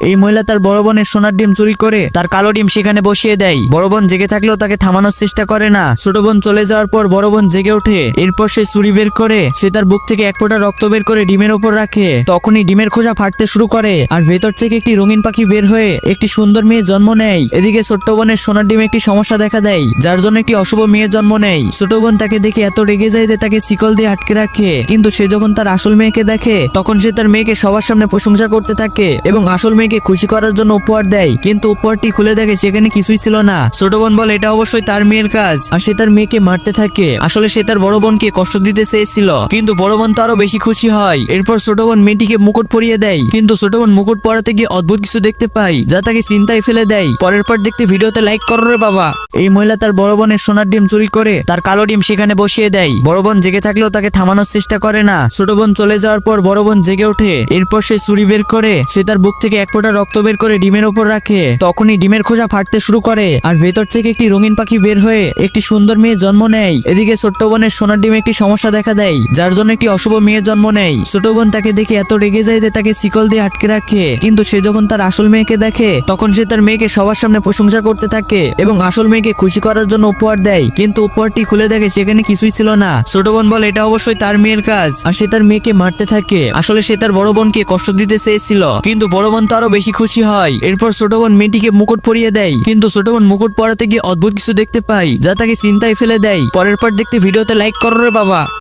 এই মহিলা তার বড় বোনের সোনার ডিম চুরি করে তার কালো ডিম সেখানে বসিয়ে দেয়। বড় বোন জেগে থাকলেও তাকে থামানোর চেষ্টা করে না। ছোট বোন চলে যাওয়ার পর বড় বোন জেগে ওঠে। এরপর সে ছুরি বের করে সে তার বুক থেকে এক ফোঁটা রক্ত বের করে ডিমের ওপর রাখে। তখনই ডিমের খোসা ফাটতে শুরু করে আর ভেতর থেকে একটি রঙিন পাখি বের হয়ে একটি সুন্দর মেয়ে জন্ম নেয়। এদিকে ছোট্ট বোনের সোনার ডিমে একটি সমস্যা দেখা দেয়, যার জন্য একটি অশুভ মেয়ে জন্ম নেয়। ছোট বোন তাকে দেখে এত রেগে যায় যে তাকে শিকল দিয়ে আটকে রাখে। কিন্তু সে যখন তার আসল মেয়েকে দেখে তখন সে তার মেয়েকে সবার সামনে প্রশংসা করতে থাকে এবং আসল মেয়েকে খুশি করার জন্য উপহার দেয়। কিন্তু উপহারটি খুলে দেখে সেখানে কিছুই ছিল না। ছোট বোন বলে এটা অবশ্যই তার মেয়ের কাজ আর সে তার মেয়েকে মারতে থাকে। আসলে সে তার বড় বোনকে কষ্ট দিতে চেয়েছিল, কিন্তু বড় বোন তো আরো বেশি খুশি হয়। এরপর ছোট বোন মেয়েটিকে মুকুট পরিয়ে দেয়, কিন্তু ছোট বোন মুকুট পরাতে গিয়ে অদ্ভুত কিছু দেখতে পায় যা তাকে চিন্তায় ফেলে দেয়। পরের পার্ট দেখতে ভিডিওতে লাইক করো রে বাবা। এই মহিলা তার বড় বোনের সোনার ডিম চুরি করে তার কালো ডিম সেখানে বসিয়ে দেয়। বড় বোন জেগে থাকলেও তাকে থামানোর চেষ্টা করে না। ছোট বোন চলে যাওয়ার পর বড় বোন জেগে ওঠে। এরপর সে ছুরি বের করে সে তার বুক থেকে এক ফোঁটা রক্ত বের করে ডিমের ওপর রাখে। তখনই ডিমের খোসা ফাটতে শুরু করে আর ভেতর থেকে একটি রঙিন পাখি বের হয়ে একটি সুন্দর মেয়ে জন্ম নেয়। এদিকে ছোট্ট বোনের সোনার ডিমে একটি সমস্যা দেখা দেয়, যার জন্য একটি অশুভ মেয়ে জন্ম নেয়। ছোট বোন তাকে দেখে এত রেগে যায় যে তাকে শিকল দিয়ে আটকে রাখে। কিন্তু সে যখন তার আসল মেয়েকে দেখে তখন সে তার মেয়েকে সবার সামনে প্রশংসা করতে থাকে এবং আসল মেয়েকে খুশি করার জন্য উপহার দেয়। কিন্তু উপহারটি খুলে দেখে সেখানে কিছুই ছিল না। ছোট বোন বলে এটা অবশ্যই তার মেয়ের কাজ আর সে তার মেয়েকে মারতে থাকে। আসলে সে তার বড় বোনকে কষ্ট দিতে চেয়েছিল, কিন্তু বড় বোন তো আরো বেশি খুশি হয়। এরপর ছোট বোন মেয়েটিকে মুকুট পরিয়ে দেয়, কিন্তু ছোট বোন মুকুট পরাতে গিয়ে অদ্ভুত কিছু দেখতে পায় যা তাকে চিন্তায় ফেলে দেয়। পরের পার্ট দেখতে ভিডিওতে লাইক করো রে বাবা।